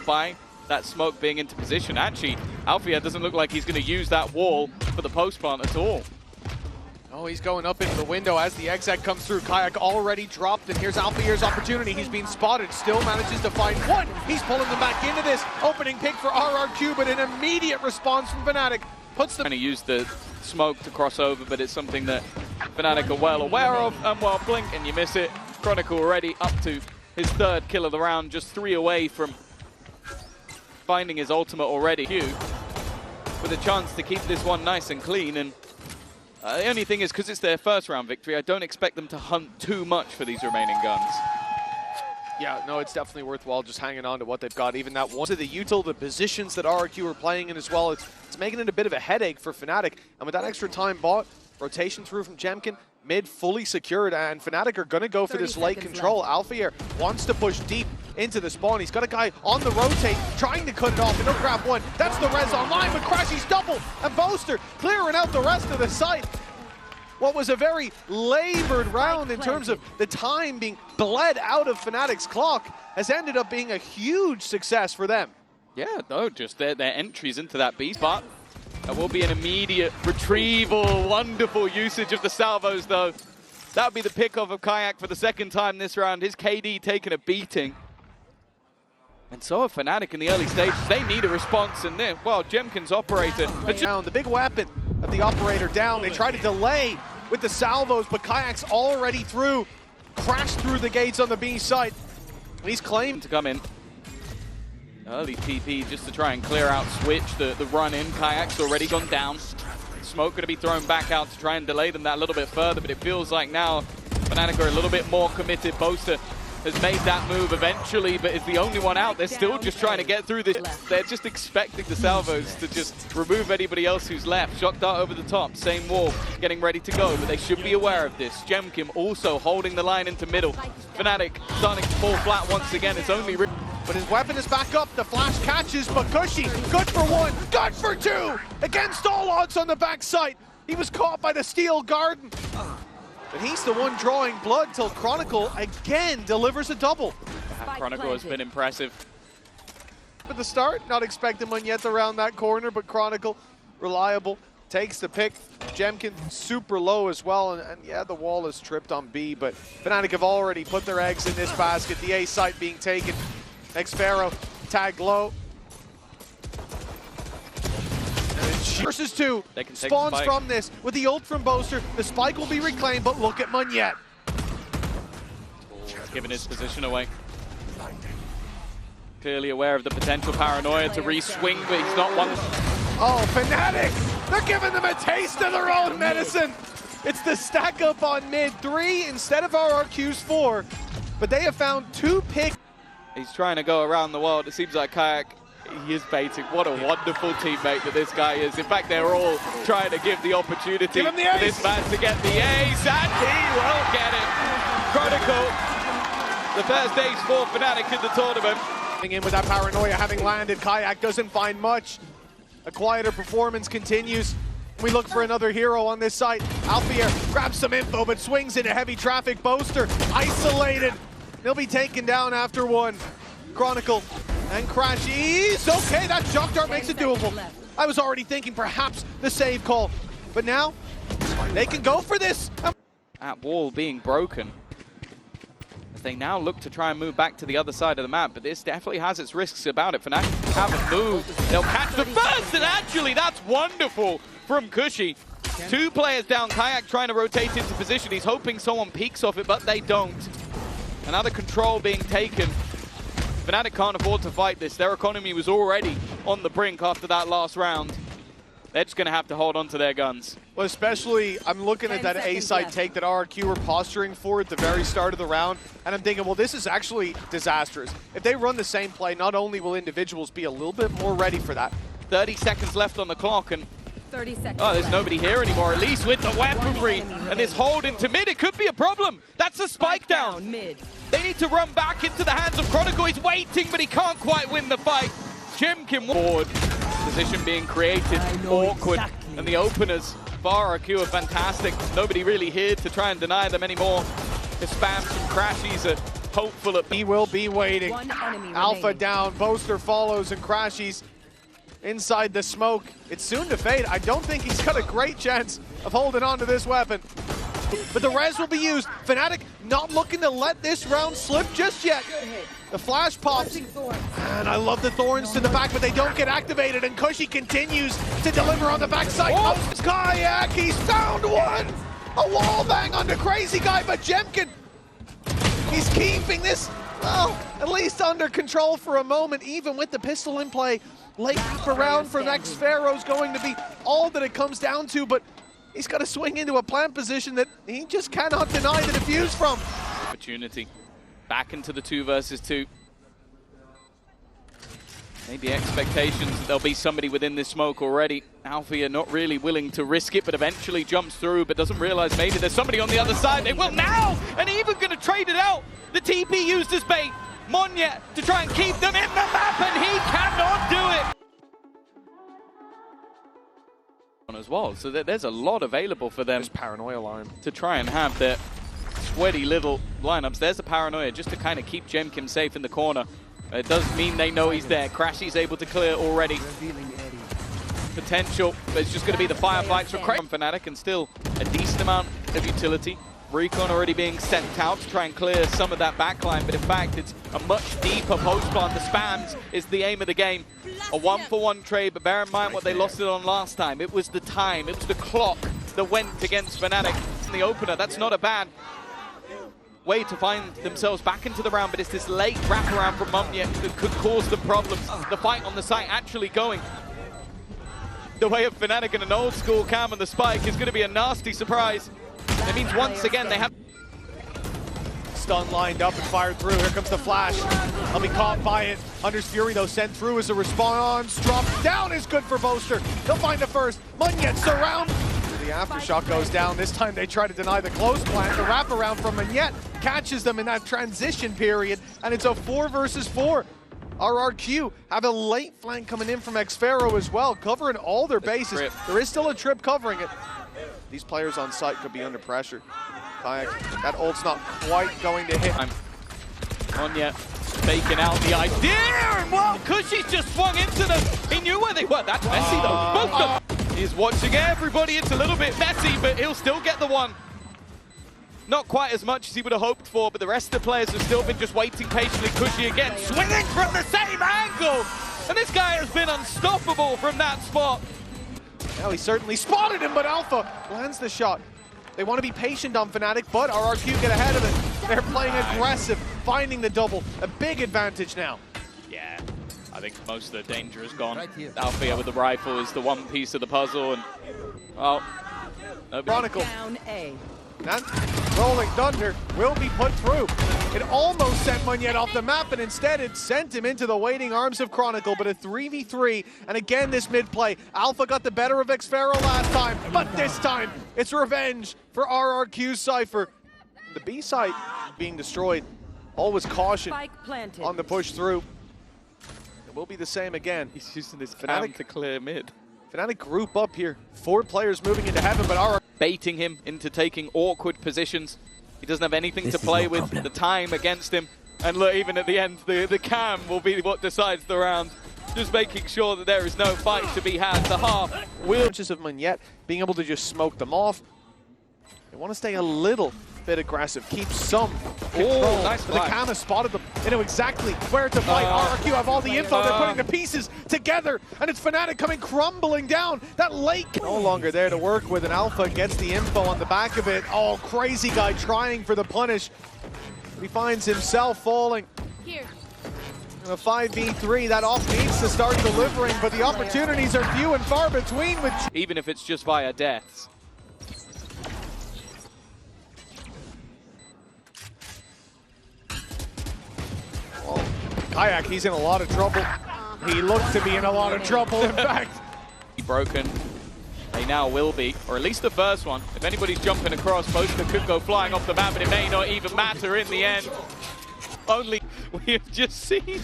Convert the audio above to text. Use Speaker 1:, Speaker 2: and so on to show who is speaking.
Speaker 1: by that smoke being into position. Actually, Alfia doesn't look like he's going to use that wall for the post plant at all.
Speaker 2: Oh, he's going up into the window as the exec comes through. Kayak already dropped, and here's Alfia's opportunity. He's being spotted, still manages to find one. He's pulling them back into this. Opening pick for RRQ, but an immediate response from Fnatic. Puts them...
Speaker 1: Trying to use the smoke to cross over, but it's something that Fnatic are well aware of. And while blink and you miss it, Chronicle already up to his third kill of the round, just 3 away from finding his ultimate already. With a chance to keep this one nice and clean. And the only thing is, because it's their first round victory, I don't expect them to hunt too much for these remaining guns.
Speaker 2: Yeah, no, it's definitely worthwhile just hanging on to what they've got. Even that one to the util, the positions that RRQ are playing in as well, it's making it a bit of a headache for Fnatic. And with that extra time bought, rotation through from Jemkin, mid fully secured, and Fnatic are going to go for this late control. Alfier wants to push deep into the spawn. He's got a guy on the rotate, trying to cut it off, and he'll grab one. That's the res online, but Crashy's double, and Boaster clearing out the rest of the site. What was a very labored round in terms of the time being bled out of Fnatic's clock has ended up being a huge success for them.
Speaker 1: Yeah, no, just their entries into that beast, but there will be an immediate retrieval. Wonderful usage of the salvos, though. That would be the pickoff of Kayak for the second time this round. His KD taking a beating. And so are Fnatic in the early stages. They need a response, and then, well, Jemkin's operator.
Speaker 2: The big weapon of the operator down. They try to delay with the salvos, but Kayak's already through. Crashed through the gates on the B side. He's claimed
Speaker 1: to come in. Early TP just to try and clear out Switch, the run in. Kayak's already gone down. Smoke going to be thrown back out to try and delay them that little bit further, but it feels like now Fnatic are a little bit more committed. Boaster has made that move eventually, but is the only one out. They're still just trying to get through this. They're just expecting the salvos to just remove anybody else who's left. Shock dart over the top, same wall, getting ready to go, but they should be aware of this. Jemkin also holding the line into middle. Fnatic starting to fall flat once again. It's only...
Speaker 2: But his weapon is back up, the flash catches, but Cushy, good for one, good for two! Against all odds on the backside. He was caught by the steel garden. But he's the one drawing blood till Chronicle again delivers a double.
Speaker 1: Chronicle has been impressive.
Speaker 2: At the start, not expecting one yet around that corner, but Chronicle, reliable, takes the pick. Jemkin super low as well, and yeah, the wall is tripped on B, but Fnatic have already put their eggs in this basket. The A site being taken. X-Pharaoh, tag low. Versus two, spawns from this with the ult from Boaster. The spike will be reclaimed, but look at Munyet.
Speaker 1: Giving his position away. Clearly aware of the potential paranoia to re-swing, but he's not one.
Speaker 2: Oh, Fnatic! They're giving them a taste of their own medicine! It's the stack up on mid 3 instead of RRQ's 4, but they have found 2 picks.
Speaker 1: He's trying to go around the world. It seems like Kayak, he is baiting. What a wonderful teammate that this guy is. In fact, they're all trying to give the opportunity for this man to get the ace, and he will get it. Chronicle, the first ace for Fnatic in the tournament.
Speaker 2: In with that paranoia having landed, Kayak doesn't find much. A quieter performance continues. We look for another hero on this site. Alfier grabs some info, but swings into heavy traffic. Boaster isolated. They'll be taken down after one. Chronicle and Crashies. Okay, that shock dart makes it doable. I was already thinking perhaps the save call, but now they can go for this.
Speaker 1: That wall being broken. As they now look to try and move back to the other side of the map, but this definitely has its risks about it. Fnatic haven't moved. They'll catch the first, and actually that's wonderful from Cushy. 2 players down, Kayak trying to rotate into position. He's hoping someone peeks off it, but they don't. Another control being taken. Fnatic can't afford to fight this. Their economy was already on the brink after that last round. They're just going to have to hold on to their guns.
Speaker 2: Well, especially, I'm looking at that A-side take that RRQ were posturing for at the very start of the round, and I'm thinking, well, this is actually disastrous. If they run the same play, not only will individuals be a little bit more ready for that.
Speaker 1: 30 seconds left on the clock, and
Speaker 3: 30 seconds.
Speaker 1: Oh, there's nobody here anymore, at least with the weaponry. And this hold into mid, it could be a problem. That's a spike down.
Speaker 3: Mid.
Speaker 1: They need to run back into the hands of Chronicle. He's waiting, but he can't quite win the fight. Jemkin forward. Position being created, awkward. Exactly. And the openers for RRQ are fantastic. Nobody really here to try and deny them anymore. The spams from Crashies are hopeful at
Speaker 2: He will be waiting.
Speaker 3: One enemy
Speaker 2: Alpha
Speaker 3: remaining.
Speaker 2: down, Boaster follows and crashes inside the smoke. It's soon to fade. I don't think he's got a great chance of holding on to this weapon. But the res will be used. Fnatic not looking to let this round slip just yet. The flash pops. And I love the thorns to the back, but they don't get activated. And Cushy continues to deliver on the backside. Oh, Kayak, he's found one! A wall bang onto Crazy Guy, but Jemkin, he's keeping this, well, at least under control for a moment, even with the pistol in play. Late around for next Pharaoh's going to be all that it comes down to, but he's got to swing into a plant position that he just cannot deny the defuse from.
Speaker 1: Opportunity. Back into the 2 versus 2. Maybe expectations that there'll be somebody within this smoke already. Alfia not really willing to risk it, but eventually jumps through, but doesn't realize maybe there's somebody on the other side. They will now, and even going to trade it out. The TP used as bait. Monya to try and keep them in the map, and he cannot do it. As well, so there's a lot available for them.
Speaker 2: There's Paranoia line
Speaker 1: to try and have their sweaty little lineups. There's a Paranoia just to kind of keep Jemkin safe in the corner. It does mean they know he's there. Crashy's able to clear already. Potential, but it's just going to be the firefights from Fnatic, and still a decent amount of utility. Recon already being sent out to try and clear some of that backline, but in fact it's a much deeper post plant. The spams is the aim of the game. A 1-for-1 trade, but bear in mind what they lost it on last time. It was the time, it was the clock that went against Fnatic in the opener. That's not a bad way to find themselves back into the round, but it's this late wraparound from Mumya that could cause the problems. The fight on the site actually going the way of Fnatic, and an old school cam on the spike is going to be a nasty surprise. It means once again they have
Speaker 2: stun lined up and fired through. Here comes the flash. I'll be caught by it. Hunter's Fury though sent through as a response. Drop down is good for Boaster. He'll find the first. Munyet surround. The aftershock goes down. This time they try to deny the close plant. The wraparound from Munyet catches them in that transition period, and it's a 4 versus 4. RRQ have a late flank coming in from Xpharaoh as well, covering all their bases. There is still a trip covering it. These players on site could be under pressure. Kayak, that ult's not quite going to hit.
Speaker 1: Monya faking out the idea, and well, Cushy's just swung into them. He knew where they were. That's messy though. Both of them. He's watching everybody. It's a little bit messy, but he'll still get the one. Not quite as much as he would have hoped for, but the rest of the players have still been just waiting patiently. Cushy again, swinging from the same angle. And this guy has been unstoppable from that spot.
Speaker 2: Well, he certainly spotted him, but Alpha lands the shot. They want to be patient on Fnatic, but RRQ get ahead of it. They're playing aggressive, finding the double. A big advantage now.
Speaker 1: Yeah, I think most of the danger is gone. Alfia with the rifle is the one piece of the puzzle, and well,
Speaker 2: Chronicle.
Speaker 3: Down A.
Speaker 2: That rolling thunder will be put through. It almost sent Munyet off the map, and instead it sent him into the waiting arms of Chronicle, but a 3v3, and again this mid-play. Alpha got the better of Xpharaoh last time, but this time it's revenge for RRQ Cypher. The B site being destroyed. Always caution on the push through. It will be the same again.
Speaker 1: he's using this Fnatic to clear mid.
Speaker 2: Fnatic group up here. 4 players moving into heaven, but RRQ
Speaker 1: Baiting him into taking awkward positions. He doesn't have anything to play with. The time against him. And look, even at the end, the cam will be what decides the round. Just making sure that there is no fight to be had. The half will.
Speaker 2: Of Munyet being able to just smoke them off. They want to stay a little bit aggressive, keep some control.
Speaker 1: Oh, nice
Speaker 2: but the cam has spotted them. They know exactly where to fight. RRQ have all the info. They're putting the pieces together, and it's Fnatic coming crumbling down. That lake no longer there to work with, and Alpha gets the info on the back of it. Oh, Crazy Guy trying for the punish. He finds himself falling.
Speaker 3: Here.
Speaker 2: In a 5v3, that off needs to start delivering, but the opportunities are few and far between. With
Speaker 1: even if it's just via deaths.
Speaker 2: Kayak, he's in a lot of trouble. He looks to be in a lot of trouble, in fact.
Speaker 1: Broken. They now will be, or at least the first one. If anybody's jumping across, Boaster could go flying off the map, but it may not even matter in the end. Only we have just seen.